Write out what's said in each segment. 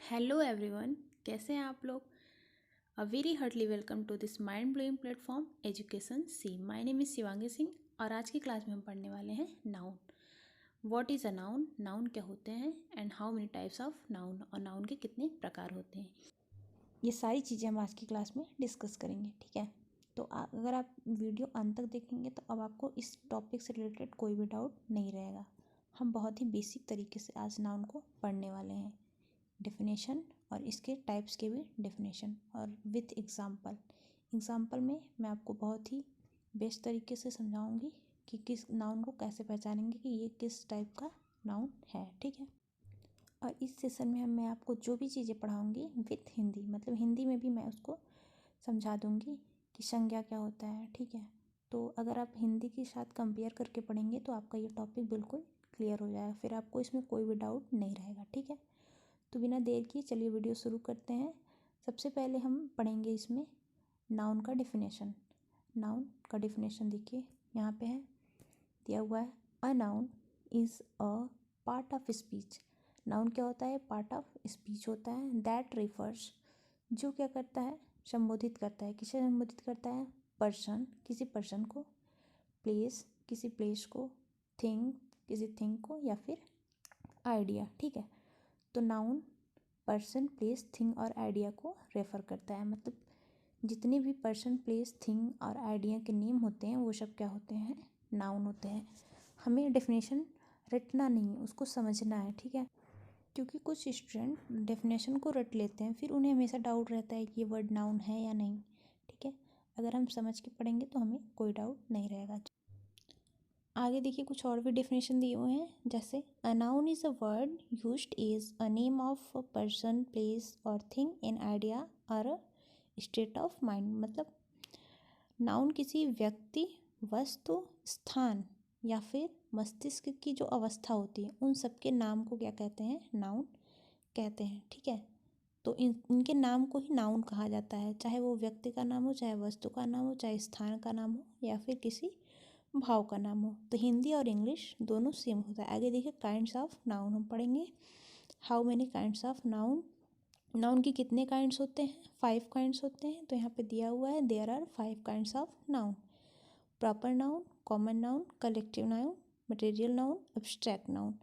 Hello everyone, कैसे हैं आप लोग। A very heartly welcome to this mind blowing platform education C. My name is Shivangi Singh और आज की क्लास में हम पढ़ने वाले हैं noun. What is a noun, noun क्या होते हैं and how many types of noun, और नाउन के कितने प्रकार होते हैं, ये सारी चीज़ें हम आज की क्लास में डिस्कस करेंगे। ठीक है, तो अगर आप वीडियो अंत तक देखेंगे तो अब आपको इस टॉपिक से रिलेटेड कोई भी डाउट नहीं रहेगा। हम बहुत ही बेसिक तरीके से आज नाउन को पढ़ने वाले हैं, डेफिनेशन और इसके टाइप्स के भी डेफिनेशन, और विथ एग्जाम्पल में मैं आपको बहुत ही बेस्ट तरीके से समझाऊंगी कि किस नाउन को कैसे पहचानेंगे कि ये किस टाइप का नाउन है। ठीक है, और इस सेशन में मैं आपको जो भी चीज़ें पढ़ाऊंगी विथ हिंदी, मतलब हिंदी में भी मैं उसको समझा दूंगी कि संज्ञा क्या होता है। ठीक है, तो अगर आप हिंदी के साथ कंपेयर करके पढ़ेंगे तो आपका ये टॉपिक बिल्कुल क्लियर हो जाएगा, फिर आपको इसमें कोई भी डाउट नहीं रहेगा। ठीक है, तो बिना देर किए चलिए वीडियो शुरू करते हैं। सबसे पहले हम पढ़ेंगे इसमें नाउन का डेफिनेशन। नाउन का डेफिनेशन देखिए यहाँ पे है, दिया हुआ है, अ noun is a part of speech. Noun क्या होता है? पार्ट ऑफ स्पीच होता है। दैट रिफर्स, जो क्या करता है? संबोधित करता है। किसे संबोधित करता है? पर्सन, किसी पर्सन को, प्लेस, किसी प्लेस को, थिंग, किसी थिंग को, या फिर आइडिया। ठीक है, तो नाउन पर्सन, प्लेस, थिंग और आइडिया को रेफर करता है। मतलब जितने भी पर्सन, प्लेस, थिंग और आइडिया के नेम होते हैं वो सब क्या होते हैं? नाउन होते हैं। हमें डेफिनेशन रटना नहीं, उसको समझना है। ठीक है, क्योंकि कुछ स्टूडेंट डेफिनेशन को रट लेते हैं, फिर उन्हें हमेशा डाउट रहता है कि ये वर्ड नाउन है या नहीं। ठीक है, अगर हम समझ के पढ़ेंगे तो हमें कोई डाउट नहीं रहेगा। आगे देखिए कुछ और भी डेफिनेशन दिए हुए हैं, जैसे a noun is a word used as a name of a person, place और थिंग, एन आइडिया और अ स्टेट ऑफ माइंड। मतलब नाउन किसी व्यक्ति, वस्तु, स्थान या फिर मस्तिष्क की जो अवस्था होती है उन सब के नाम को क्या कहते हैं? नाउन कहते हैं। ठीक है, तो इनके नाम को ही नाउन कहा जाता है, चाहे वो व्यक्ति का नाम हो, चाहे वस्तु का नाम हो, चाहे स्थान का नाम हो, या फिर किसी भाव का नाम हो। तो हिंदी और इंग्लिश दोनों सेम होता है। आगे देखिए काइंड्स ऑफ नाउन हम पढ़ेंगे। How many kinds of noun, noun की कितने काइंड्स होते हैं? 5 काइंड्स होते हैं। तो यहाँ पे दिया हुआ है there are 5 kinds of noun. Proper noun, common noun, collective noun, material noun, abstract noun.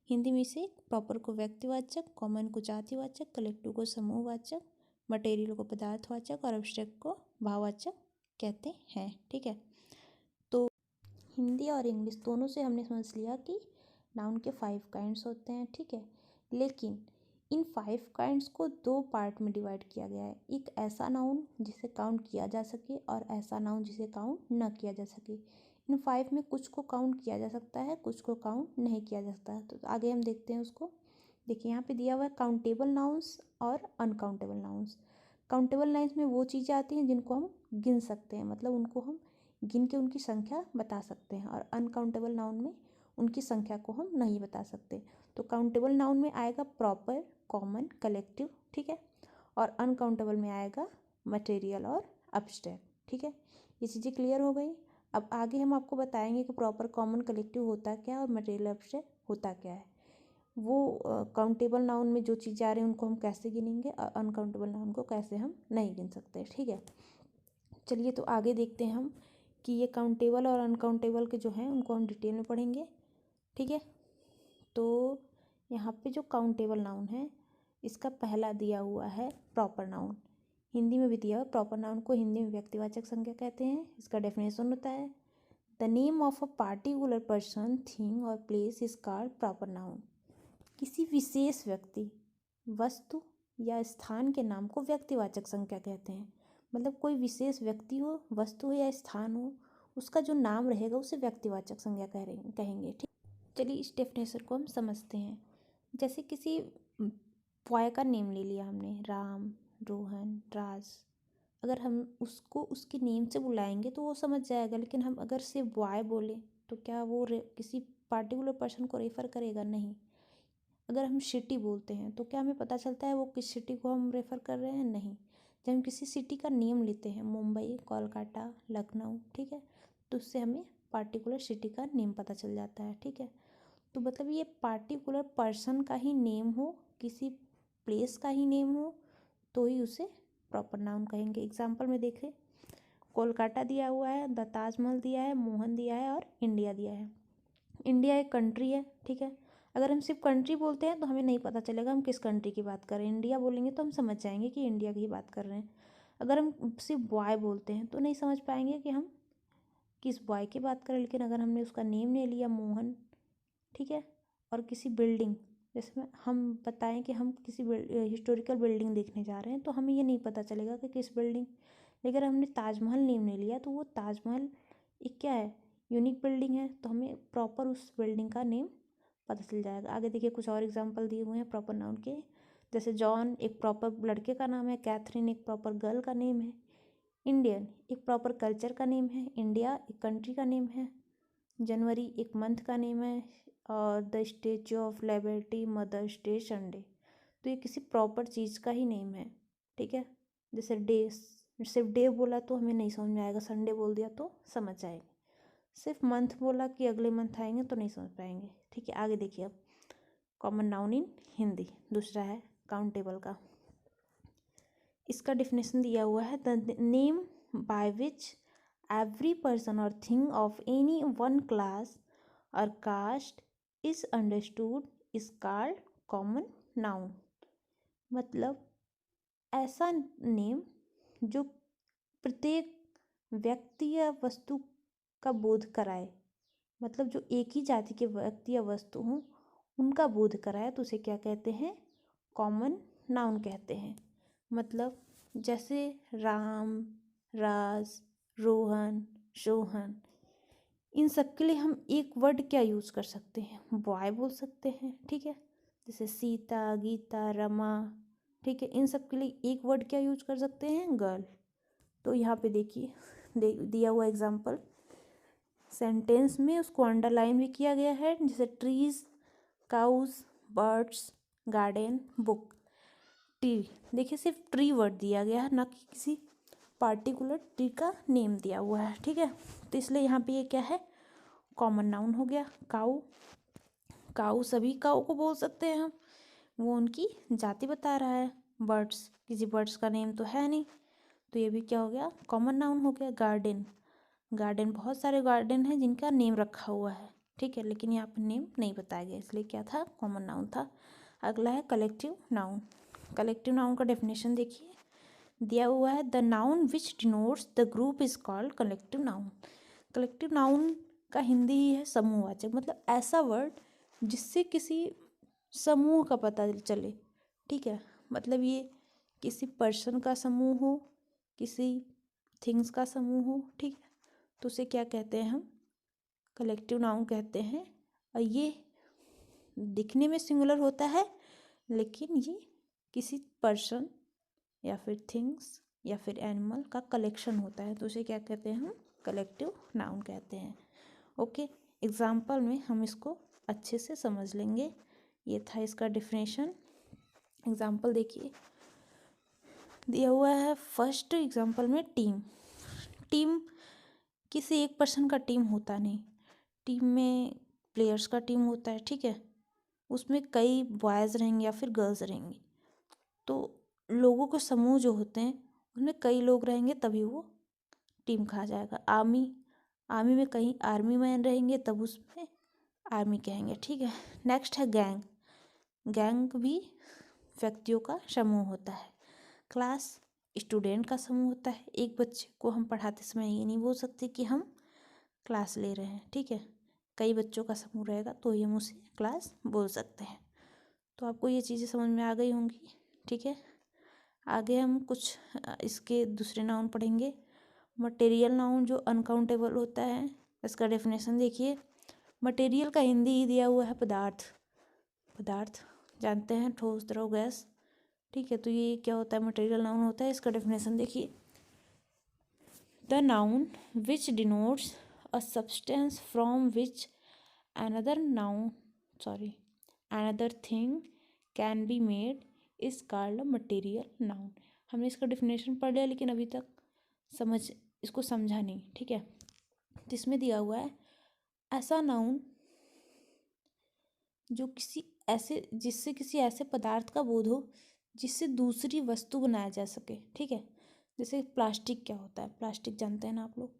Hindi में से प्रॉपर को व्यक्तिवाचक, कॉमन को जातिवाचक, कलेक्टिव को समूहवाचक, मटेरियल को पदार्थवाचक और एब्स्ट्रैक्ट को भाववाचक कहते हैं। ठीक है, तो हिंदी और इंग्लिश दोनों से हमने समझ लिया कि नाउन के 5 काइंड्स होते हैं। ठीक है, लेकिन इन 5 काइंड्स को 2 पार्ट में डिवाइड किया गया है। एक ऐसा नाउन जिसे काउंट किया जा सके और ऐसा नाउन जिसे काउंट न किया जा सके। इन 5 में कुछ को काउंट किया जा सकता है, कुछ को काउंट नहीं किया जा सकता है। तो आगे हम देखते हैं उसको। देखिए यहाँ पे दिया हुआ है काउंटेबल नाउन्स और अनकाउंटेबल नाउन्स। काउंटेबल नाउन्स में वो चीज़ें आती हैं जिनको हम गिन सकते हैं, मतलब उनको हम गिन के उनकी संख्या बता सकते हैं, और अनकाउंटेबल नाउन में उनकी संख्या को हम नहीं बता सकते। तो काउंटेबल नाउन में आएगा प्रॉपर, कॉमन, कलेक्टिव। ठीक है, और अनकाउंटेबल में आएगा मटेरियल और एब्स्ट्रैक्ट। ठीक है, ये चीज़ें क्लियर हो गई। अब आगे हम आपको बताएंगे कि प्रॉपर, कॉमन, कलेक्टिव होता क्या है और मटेरियल, एब्स्ट्रैक्ट होता क्या है। वो काउंटेबल नाउन में जो चीज़ें आ रही हैं उनको हम कैसे गिनेंगे और अनकाउंटेबल नाउन को कैसे हम नहीं गिन सकते। ठीक है, चलिए तो आगे देखते हैं हम कि ये काउंटेबल और अनकाउंटेबल के जो हैं उनको हम डिटेल में पढ़ेंगे। ठीक है, तो यहाँ पे जो काउंटेबल नाउन है इसका पहला दिया हुआ है प्रॉपर नाउन। हिंदी में भी दिया हुआ है। प्रॉपर नाउन को हिंदी में व्यक्तिवाचक संज्ञा कहते हैं। इसका डेफिनेशन होता है the name of a particular person, thing और place is called proper noun. किसी विशेष व्यक्ति, वस्तु या स्थान के नाम को व्यक्तिवाचक संज्ञा कहते हैं। मतलब कोई विशेष व्यक्ति हो, वस्तु हो या स्थान हो, उसका जो नाम रहेगा उसे व्यक्तिवाचक संज्ञा कहेंगे। ठीक, चलिए इस डेफिनेशन को हम समझते हैं। जैसे किसी बॉय का नेम ले लिया हमने, राम, रोहन, राज। अगर हम उसको उसके नेम से बुलाएंगे तो वो समझ जाएगा, लेकिन हम अगर सिर्फ बॉय बोले तो क्या वो किसी पार्टिकुलर पर्सन को रेफर करेगा? नहीं। अगर हम सिटी बोलते हैं तो क्या हमें पता चलता है वो किस सिटी को हम रेफ़र कर रहे हैं? नहीं। जब हम किसी सिटी का नेम लेते हैं, मुंबई, कोलकाता, लखनऊ, ठीक है, तो उससे हमें पार्टिकुलर सिटी का नेम पता चल जाता है। ठीक है, तो मतलब ये पार्टिकुलर पर्सन का ही नेम हो, किसी प्लेस का ही नेम हो तो ही उसे प्रॉपर नाउन कहेंगे। एग्जाम्पल में देखें, कोलकाता दिया हुआ है, द ताजमहल दिया है, मोहन दिया है और इंडिया दिया है। इंडिया एक कंट्री है, ठीक है। अगर हम सिर्फ कंट्री बोलते हैं तो हमें नहीं पता चलेगा हम किस कंट्री की बात कर रहे हैं। इंडिया बोलेंगे तो हम समझ जाएंगे कि इंडिया की बात कर रहे हैं। अगर हम सिर्फ बॉय बोलते हैं तो नहीं समझ पाएंगे कि हम किस बॉय की बात करें। लेकिन अगर हमने उसका नेम ले लिया मोहन, ठीक है, और किसी बिल्डिंग, जैसे हम बताएं कि हम किसी हिस्टोरिकल बिल्डिंग देखने जा रहे हैं तो हमें ये नहीं पता चलेगा कि किस बिल्डिंग। लेकिन हमने ताजमहल नेम ले लिया तो वो ताजमहल एक क्या है, यूनिक बिल्डिंग है, तो हमें प्रॉपर उस बिल्डिंग का नेम पता चल जाएगा। आगे देखिए कुछ और एग्जांपल दिए हुए हैं प्रॉपर नाउन के। जैसे जॉन एक प्रॉपर लड़के का नाम है, कैथरीन एक प्रॉपर गर्ल का नेम है, इंडियन एक प्रॉपर कल्चर का नेम है, इंडिया एक कंट्री का नेम है, जनवरी एक मंथ का नेम है, और the Statue of Liberty, Mother's Day, Sunday, तो ये किसी प्रॉपर चीज़ का ही नेम है, ठीक है। जैसे डे, सिर्फ डे बोला तो हमें नहीं समझ में आएगा, संडे बोल दिया तो समझ जाएंगे। सिर्फ मंथ बोला कि अगले मंथ आएंगे तो नहीं समझ पाएंगे, ठीक है। आगे देखिए अब कॉमन नाउन इन हिंदी, दूसरा है काउंटेबल का। इसका डिफिनेशन दिया हुआ है, the name by which every person और thing of any one class और caste is understood is called common noun. मतलब ऐसा नेम जो प्रत्येक व्यक्ति या वस्तु का बोध कराए, मतलब जो एक ही जाति के व्यक्ति या वस्तु हों उनका बोध कराए, तो उसे क्या कहते हैं, कॉमन नाउन कहते हैं। मतलब जैसे राम, राज, रोहन, सोहन, इन सब के लिए हम एक वर्ड क्या यूज़ कर सकते हैं, बॉय बोल सकते हैं, ठीक है। जैसे सीता, गीता, रमा, ठीक है, इन सब के लिए एक वर्ड क्या यूज कर सकते हैं, गर्ल। तो यहाँ पे देखिए दिया हुआ एग्जांपल सेंटेंस में उसको अंडरलाइन भी किया गया है, जैसे trees, cows, birds, garden, book. Tree, देखिए सिर्फ ट्री वर्ड दिया गया है, ना कि किसी पार्टिकुलर ट्री का नेम दिया हुआ है, ठीक है। तो इसलिए यहाँ पे ये क्या है, कॉमन नाउन हो गया। काऊ, काऊ सभी काऊ को बोल सकते हैं हम, वो उनकी जाति बता रहा है। बर्ड्स, किसी बर्ड्स का नेम तो है नहीं, तो ये भी क्या हो गया, कॉमन नाउन हो गया। गार्डन, गार्डन बहुत सारे गार्डन हैं जिनका नेम रखा हुआ है, ठीक है, लेकिन यहाँ पर नेम नहीं बताया गया, इसलिए क्या था, कॉमन नाउन था। अगला है कलेक्टिव नाउन। कलेक्टिव नाउन का डेफिनेशन देखिए दिया हुआ है, the noun which denotes the group is called collective noun. Collective noun का हिंदी ही है समूहवाचक, मतलब ऐसा वर्ड जिससे किसी समूह का पता चले, ठीक है। मतलब ये किसी पर्सन का समूह हो, किसी थिंग्स का समूह हो, ठीक है, तो उसे क्या कहते हैं हम, कलेक्टिव नाउन कहते हैं। और ये दिखने में सिंगुलर होता है, लेकिन ये किसी पर्सन या फिर थिंग्स या फिर एनिमल का कलेक्शन होता है, तो उसे क्या कहते हैं हम, कलेक्टिव नाउन कहते हैं। ओके, एग्जाम्पल में हम इसको अच्छे से समझ लेंगे। ये था इसका डिफिनेशन। एग्जाम्पल देखिए दिया हुआ है, फर्स्ट एग्जाम्पल में टीम। टीम किसी एक पर्सन का टीम होता नहीं, टीम में प्लेयर्स का टीम होता है, ठीक है। उसमें कई बॉयज़ रहेंगे या फिर गर्ल्स रहेंगे, तो लोगों के समूह जो होते हैं उसमें कई लोग रहेंगे तभी वो टीम कहा जाएगा। आर्मी, आर्मी में कहीं आर्मी मैन रहेंगे तब उसमें आर्मी कहेंगे, ठीक है। नेक्स्ट है गैंग। गैंग भी व्यक्तियों का समूह होता है। क्लास, स्टूडेंट का समूह होता है। एक बच्चे को हम पढ़ाते समय ये नहीं बोल सकते कि हम क्लास ले रहे हैं, ठीक है, कई बच्चों का समूह रहेगा तो ही हम उसे क्लास बोल सकते हैं। तो आपको ये चीज़ें समझ में आ गई होंगी, ठीक है। आगे हम कुछ इसके दूसरे नाउन पढ़ेंगे। मटेरियल नाउन जो अनकाउंटेबल होता है, इसका डेफिनेशन देखिए। मटेरियल का हिंदी ही दिया हुआ है पदार्थ। पदार्थ जानते हैं, ठोस, द्रव, गैस, ठीक है। तो ये क्या होता है, मटेरियल नाउन होता है। इसका डेफिनेशन देखिए, the noun which denotes a substance from which another thing can be made is called a material noun। हमने इसका डेफिनेशन पढ़ लिया, लेकिन अभी तक इसको समझा नहीं, ठीक है। जिसमें दिया हुआ है, ऐसा नाउन जो किसी ऐसे जिससे किसी ऐसे पदार्थ का बोध हो जिससे दूसरी वस्तु बनाया जा सके, ठीक है। जैसे प्लास्टिक क्या होता है, प्लास्टिक जानते हैं ना आप लोग,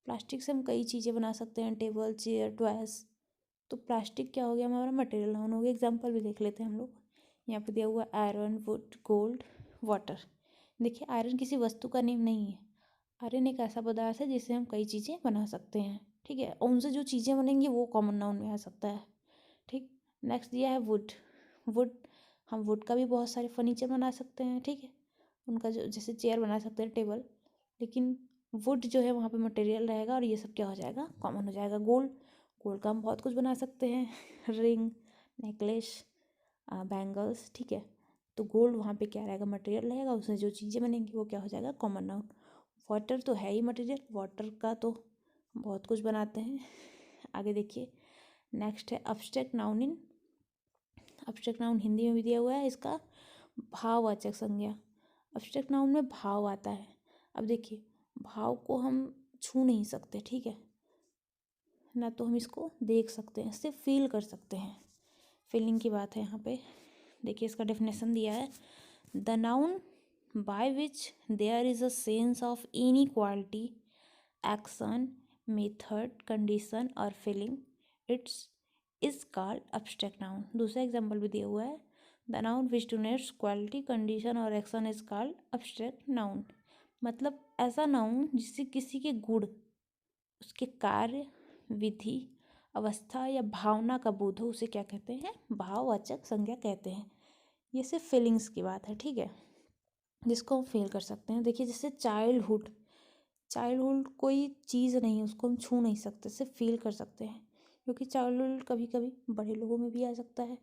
प्लास्टिक से हम कई चीज़ें बना सकते हैं, टेबल, चेयर, टॉयज। तो प्लास्टिक क्या हो गया, हमारा मटेरियल नाउन हो गया। एग्जाम्पल भी देख लेते हैं हम लोग। यहाँ पे दिया हुआ आयरन, वुड, गोल्ड, वाटर। देखिए आयरन किसी वस्तु का नेम नहीं है। आयरन एक ऐसा पदार्थ है जिससे हम कई चीज़ें बना सकते हैं, ठीक है। और उनसे जो चीज़ें बनेंगी वो कॉमन नाउन में आ सकता है, ठीक। नेक्स्ट दिया है वुड। वुड, हम वुड का भी बहुत सारे फर्नीचर बना सकते हैं, ठीक है। उनका जो जैसे चेयर बना सकते हैं, टेबल, लेकिन वुड जो है वहाँ पे मटेरियल रहेगा और ये सब क्या हो जाएगा, कॉमन हो जाएगा। गोल्ड, गोल्ड का हम बहुत कुछ बना सकते हैं, रिंग, नेकलेस, बैंगल्स, ठीक है। तो गोल्ड वहाँ पे क्या रहेगा, मटेरियल रहेगा, उसमें जो चीज़ें बनेंगी वो क्या हो जाएगा, कॉमन नाउन। वाटर तो है ही मटेरियल, वाटर का तो बहुत कुछ बनाते हैं। आगे देखिए, नेक्स्ट है अब्स्ट्रैक्ट नाउन। इन अब्स्ट्रैक्ट नाउन हिंदी में भी दिया हुआ है, इसका भाववाचक संज्ञा। अब्स्ट्रैक्ट नाउन में भाव आता है। अब देखिए भाव को हम छू नहीं सकते, ठीक है, ना तो हम इसको देख सकते हैं, सिर्फ फील कर सकते हैं। फीलिंग की बात है यहाँ पे। देखिए इसका डेफिनेशन दिया है, the noun by which there is a sense of any quality, action, method, condition और feeling, its is called abstract noun. दूसरा एग्जाम्पल भी दिया हुआ है, the noun which denotes quality, condition और action is called abstract noun. मतलब ऐसा noun जिससे किसी के गुण, उसके कार्य, विधि, अवस्था या भावना का बोध हो, उसे क्या कहते हैं, भाववाचक संज्ञा कहते हैं। ये सिर्फ फीलिंग्स की बात है, ठीक है, जिसको हम फील कर सकते हैं। देखिए जैसे चाइल्डहुड, चाइल्डहुड कोई चीज़ नहीं है, उसको हम छू नहीं सकते, सिर्फ फील कर सकते हैं, क्योंकि चाइल्डहुड कभी कभी बड़े लोगों में भी आ सकता है।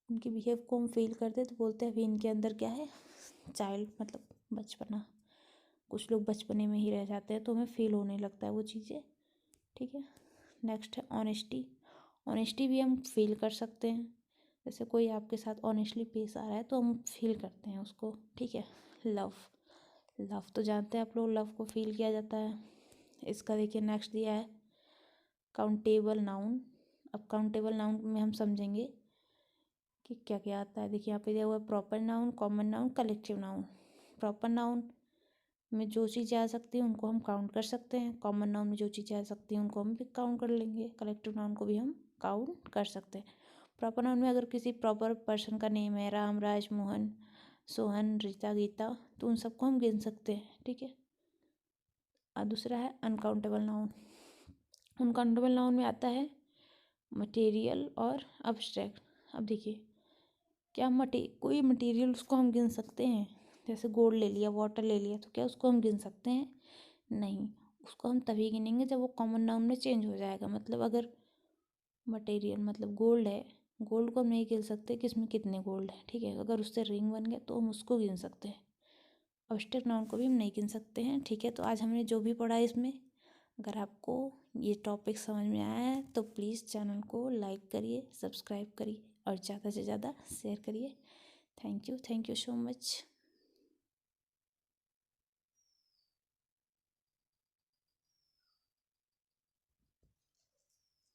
उनके बिहेव को हम फील करते हैं तो बोलते हैं अभी इनके अंदर क्या है, चाइल्ड मतलब बचपना। कुछ लोग बचपने में ही रह जाते हैं तो हमें फील होने लगता है वो चीज़ें, ठीक है। नेक्स्ट है ऑनेस्टी। ऑनेस्टी भी हम फील कर सकते हैं। जैसे कोई आपके साथ ऑनेस्टली पेश आ रहा है तो हम फील करते हैं उसको, ठीक है। लव, लव तो जानते हैं आप लोग, लव को फील किया जाता है। इसका देखिए नेक्स्ट दिया है काउंटेबल नाउन। अब काउंटेबल नाउन में हम समझेंगे कि क्या क्या आता है। देखिए यहाँ पे दिया हुआ है proper noun, common noun, collective noun. Proper noun में जो चीज़ें आ सकती हैं उनको हम काउंट कर सकते हैं, कॉमन नाउन में जो चीज़ें आ सकती हैं उनको हम भी काउंट कर लेंगे, कलेक्टिव नाउन को भी हम काउंट कर सकते हैं। प्रॉपर नाउन में अगर किसी प्रॉपर पर्सन का नेम है, राम, राज, मोहन, सोहन, रीता, गीता, तो उन सबको हम गिन सकते हैं, ठीक है। और दूसरा है अनकाउंटेबल नाउन। अनकाउंटेबल नाउन में आता है मटेरियल और अब्स्ट्रैक्ट। अब देखिए क्या कोई मटेरियल उसको हम गिन सकते हैं, जैसे गोल्ड ले लिया, वाटर ले लिया, तो क्या उसको हम गिन सकते हैं, नहीं। उसको हम तभी गिनेंगे जब वो कॉमन नाउन में चेंज हो जाएगा। मतलब अगर मटेरियल मतलब गोल्ड है, गोल्ड को हम नहीं गिन सकते कि इसमें कितने गोल्ड है, ठीक है। अगर उससे रिंग बन गया तो हम उसको गिन सकते हैं। अब्स्ट्रैक्ट नाउन को भी हम नहीं गिन सकते हैं, ठीक है। तो आज हमने जो भी पढ़ा है इसमें, अगर आपको ये टॉपिक समझ में आया है तो प्लीज़ चैनल को लाइक करिए, सब्सक्राइब करिए और ज़्यादा से ज़्यादा शेयर करिए। Thank you so much.